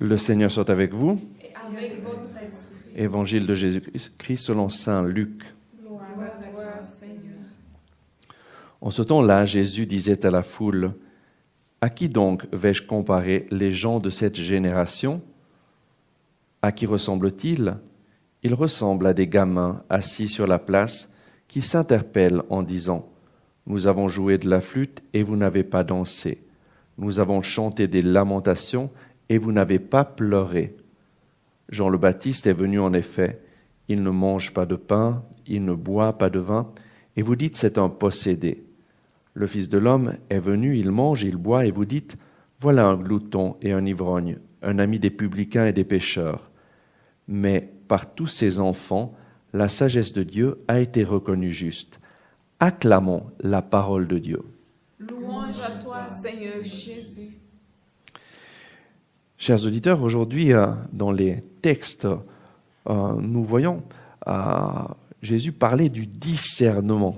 Le Seigneur soit avec vous. Et avec votre esprit. Évangile de Jésus-Christ selon saint Luc. Gloire à toi, Seigneur. En ce temps-là, Jésus disait à la foule, « À qui donc vais-je comparer les gens de cette génération? À qui ressemblent-ils? Ils ressemblent à des gamins assis sur la place qui s'interpellent en disant, « Nous avons joué de la flûte et vous n'avez pas dansé. Nous avons chanté des lamentations et vous n'avez pas pleuré. » Jean le Baptiste est venu en effet. Il ne mange pas de pain, il ne boit pas de vin, et vous dites c'est un possédé. Le Fils de l'homme est venu, il mange, il boit, et vous dites voilà un glouton et un ivrogne, un ami des publicains et des pécheurs. Mais par tous ces enfants, la sagesse de Dieu a été reconnue juste. Acclamons la parole de Dieu. Louange à toi, Seigneur Jésus. Chers auditeurs, aujourd'hui, dans les textes, nous voyons Jésus parler du discernement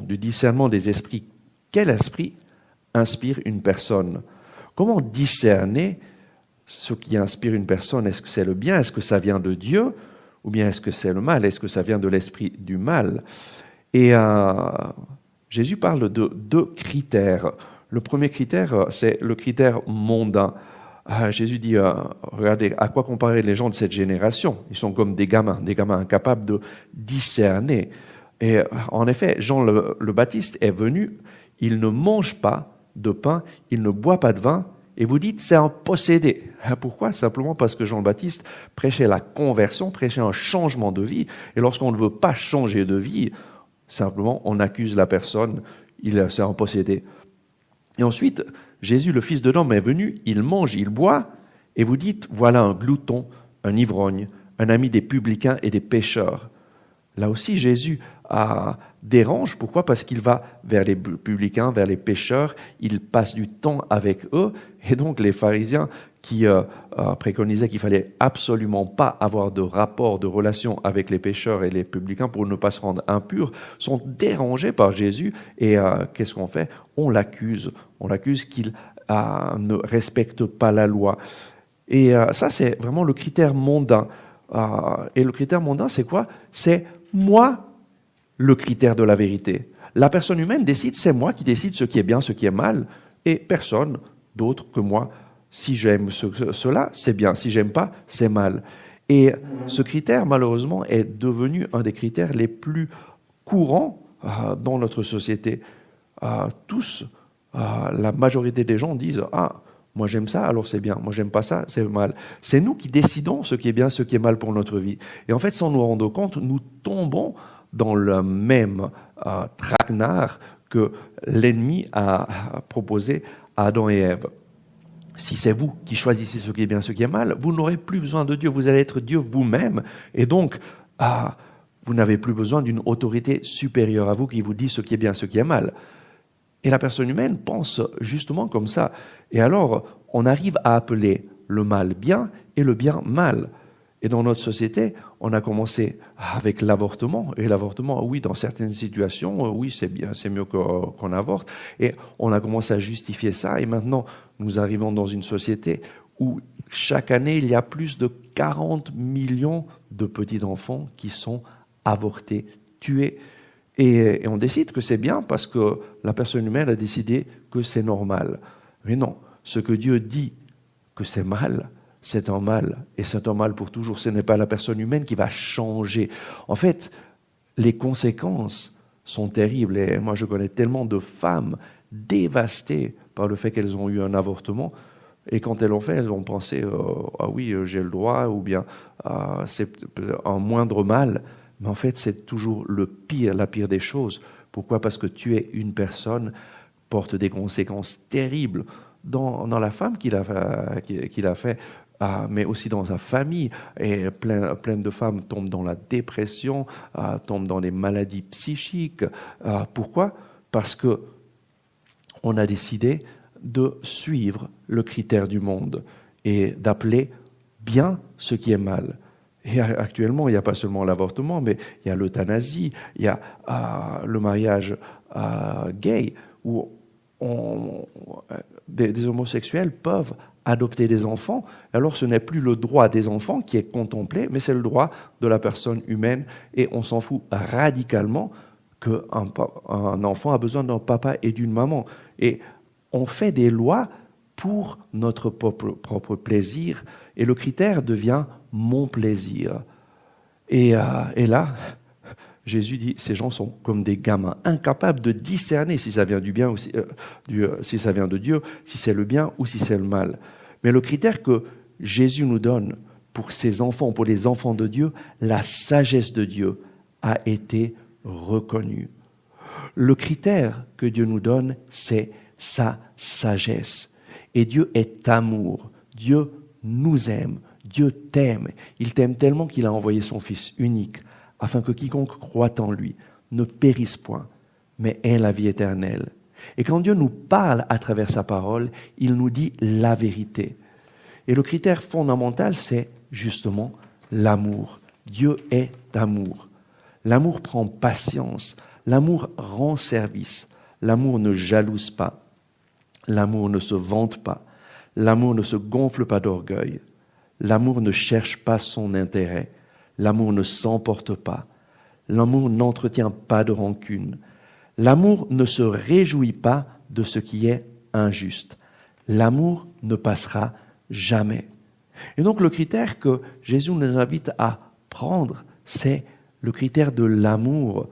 des esprits. Quel esprit inspire une personne? Comment discerner ce qui inspire une personne? Est-ce que c'est le bien? Est-ce que ça vient de Dieu? Ou bien est-ce que c'est le mal? Est-ce que ça vient de l'esprit du mal? Et Jésus parle de deux critères. Le premier critère, c'est le critère mondain. Jésus dit, regardez, à quoi comparer les gens de cette génération? Ils sont comme des gamins incapables de discerner. Et en effet, Jean le Baptiste est venu, il ne mange pas de pain, il ne boit pas de vin, et vous dites, c'est un possédé. Pourquoi? Simplement parce que Jean le Baptiste prêchait la conversion, prêchait un changement de vie, et lorsqu'on ne veut pas changer de vie, simplement, on accuse la personne, c'est un possédé. Et ensuite, Jésus, le Fils de l'homme, est venu, il mange, il boit, et vous dites, voilà un glouton, un ivrogne, un ami des publicains et des pécheurs. Là aussi, Jésus dérange. Pourquoi? Parce qu'il va vers les publicains, vers les pécheurs, il passe du temps avec eux, et donc les pharisiens qui préconisaient qu'il fallait absolument pas avoir de rapport, de relation avec les pécheurs et les publicains pour ne pas se rendre impurs, sont dérangés par Jésus, et qu'est-ce qu'on fait? On l'accuse qu'il ne respecte pas la loi. Et ça, c'est vraiment le critère mondain. Et le critère mondain, c'est quoi? C'est moi, le critère de la vérité. La personne humaine décide, c'est moi qui décide ce qui est bien, ce qui est mal, et personne d'autre que moi. Si j'aime cela, c'est bien. Si j'aime pas, c'est mal. Et ce critère, malheureusement, est devenu un des critères les plus courants dans notre société. La majorité des gens disent « Ah, moi j'aime ça, alors c'est bien. Moi j'aime pas ça, c'est mal. » C'est nous qui décidons ce qui est bien, ce qui est mal pour notre vie. Et en fait, sans nous rendre compte, nous tombons dans le même traquenard que l'ennemi a proposé à Adam et Ève. Si c'est vous qui choisissez ce qui est bien, ce qui est mal, vous n'aurez plus besoin de Dieu, vous allez être Dieu vous-même. Et donc, vous n'avez plus besoin d'une autorité supérieure à vous qui vous dit ce qui est bien, ce qui est mal. Et la personne humaine pense justement comme ça. Et alors, on arrive à appeler le mal bien et le bien mal. Et dans notre société, on a commencé avec l'avortement. Et l'avortement, oui, dans certaines situations, oui, c'est bien, c'est mieux qu'on avorte. Et on a commencé à justifier ça. Et maintenant, nous arrivons dans une société où chaque année, il y a plus de 40 millions de petits-enfants qui sont avortés, tués. Et on décide que c'est bien parce que la personne humaine a décidé que c'est normal. Mais non, ce que Dieu dit que c'est mal, c'est un mal, et c'est un mal pour toujours. Ce n'est pas la personne humaine qui va changer. En fait, les conséquences sont terribles. Et moi, je connais tellement de femmes dévastées par le fait qu'elles ont eu un avortement. Et quand elles l'ont fait, elles ont pensé « Ah oui, j'ai le droit » ou bien « C'est un moindre mal ». Mais en fait, c'est toujours la pire des choses. Pourquoi? Parce que tuer une personne porte des conséquences terribles dans la femme qui l'a fait, mais aussi dans sa famille. Et plein de femmes tombent dans la dépression, tombent dans des maladies psychiques. Pourquoi? Parce que on a décidé de suivre le critère du monde et d'appeler bien ce qui est mal. Et actuellement, il n'y a pas seulement l'avortement, mais il y a l'euthanasie, il y a le mariage gay, où des homosexuels peuvent adopter des enfants, alors ce n'est plus le droit des enfants qui est contemplé, mais c'est le droit de la personne humaine, et on s'en fout radicalement qu'un enfant a besoin d'un papa et d'une maman. Et on fait des lois pour notre propre plaisir, et le critère devient mon plaisir. Et là, Jésus dit, ces gens sont comme des gamins, incapables de discerner si ça vient du bien ou si ça vient de Dieu, si c'est le bien ou si c'est le mal. Mais le critère que Jésus nous donne pour ses enfants, pour les enfants de Dieu, la sagesse de Dieu a été reconnue. Le critère que Dieu nous donne, c'est sa sagesse. Et Dieu est amour. Dieu nous aime. Dieu t'aime. Il t'aime tellement qu'il a envoyé son Fils unique, afin que quiconque croit en lui ne périsse point, mais ait la vie éternelle. Et quand Dieu nous parle à travers sa parole, il nous dit la vérité. Et le critère fondamental, c'est justement l'amour. Dieu est amour. L'amour prend patience. L'amour rend service. L'amour ne jalouse pas. L'amour ne se vante pas. L'amour ne se gonfle pas d'orgueil. L'amour ne cherche pas son intérêt. L'amour ne s'emporte pas. L'amour n'entretient pas de rancune. L'amour ne se réjouit pas de ce qui est injuste. L'amour ne passera jamais. Et donc le critère que Jésus nous invite à prendre, c'est le critère de l'amour.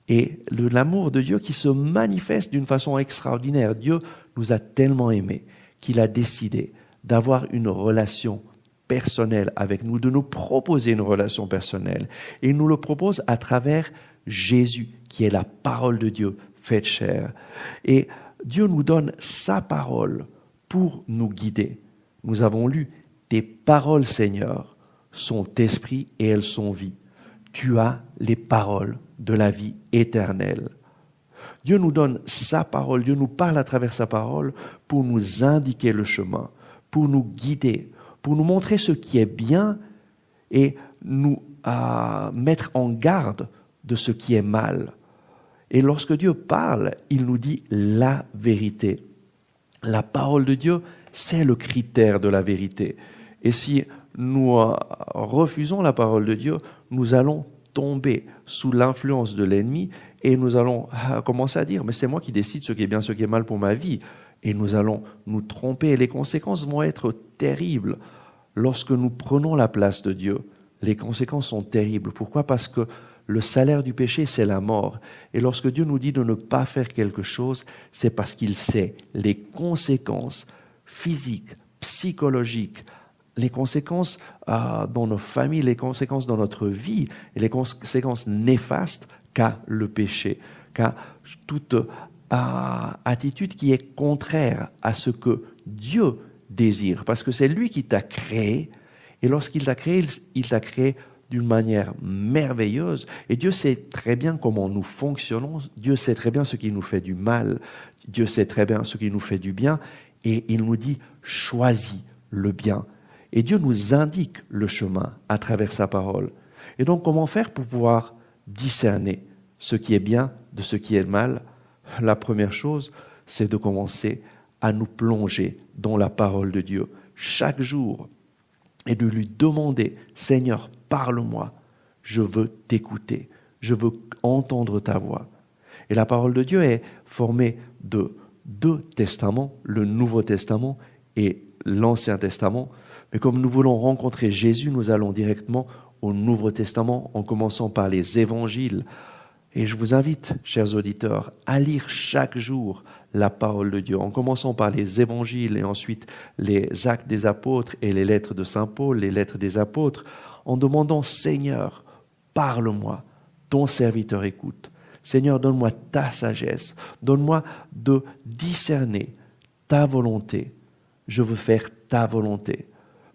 Et de l'amour de Dieu qui se manifeste d'une façon extraordinaire. Dieu nous a tellement aimés qu'il a décidé d'avoir une relation personnelle avec nous, de nous proposer une relation personnelle. Et il nous le propose à travers Jésus, qui est la parole de Dieu faite chair. Et Dieu nous donne sa parole pour nous guider. Nous avons lu « Tes paroles, Seigneur, sont esprit et elles sont vie. Tu as les paroles de la vie éternelle. » Dieu nous donne sa parole, Dieu nous parle à travers sa parole pour nous indiquer le chemin, pour nous guider, pour nous montrer ce qui est bien et nous mettre en garde de ce qui est mal. Et lorsque Dieu parle, il nous dit la vérité. La parole de Dieu, c'est le critère de la vérité. Et si nous refusons la parole de Dieu, nous allons tomber sous l'influence de l'ennemi et nous allons commencer à dire « mais c'est moi qui décide ce qui est bien, ce qui est mal pour ma vie ». Et nous allons nous tromper et les conséquences vont être terribles. Lorsque nous prenons la place de Dieu, les conséquences sont terribles. Pourquoi ? Parce que le salaire du péché, c'est la mort. Et lorsque Dieu nous dit de ne pas faire quelque chose, c'est parce qu'il sait les conséquences physiques, psychologiques, les conséquences dans nos familles, les conséquences dans notre vie et les conséquences néfastes qu'a le péché, qu'a toute attitude qui est contraire à ce que Dieu désire. Parce que c'est lui qui t'a créé et lorsqu'il t'a créé, il t'a créé d'une manière merveilleuse. Et Dieu sait très bien comment nous fonctionnons. Dieu sait très bien ce qui nous fait du mal. Dieu sait très bien ce qui nous fait du bien. Et il nous dit, choisis le bien. Et Dieu nous indique le chemin à travers sa parole. Et donc, comment faire pour pouvoir discerner ce qui est bien de ce qui est mal ? La première chose, c'est de commencer à nous plonger dans la parole de Dieu chaque jour et de lui demander, Seigneur, parle-moi, je veux t'écouter, je veux entendre ta voix. Et la parole de Dieu est formée de 2 testaments, le Nouveau Testament et l'Ancien Testament. Mais comme nous voulons rencontrer Jésus, nous allons directement au Nouveau Testament en commençant par les évangiles. Et je vous invite, chers auditeurs, à lire chaque jour la parole de Dieu, en commençant par les évangiles et ensuite les actes des apôtres et les lettres de Saint Paul, les lettres des apôtres, en demandant « Seigneur, parle-moi, ton serviteur écoute. Seigneur, donne-moi ta sagesse, donne-moi de discerner ta volonté. Je veux faire ta volonté. »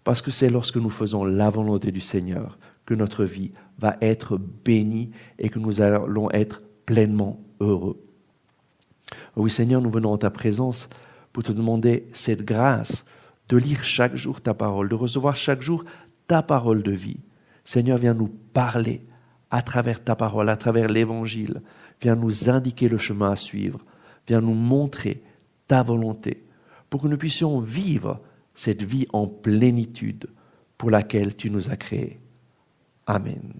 Parce que c'est lorsque nous faisons la volonté du Seigneur que notre vie va être bénie et que nous allons être pleinement heureux. Oui, Seigneur, nous venons en ta présence pour te demander cette grâce de lire chaque jour ta parole, de recevoir chaque jour ta parole de vie. Seigneur, viens nous parler à travers ta parole, à travers l'évangile. Viens nous indiquer le chemin à suivre. Viens nous montrer ta volonté pour que nous puissions vivre cette vie en plénitude pour laquelle tu nous as créés. Amen.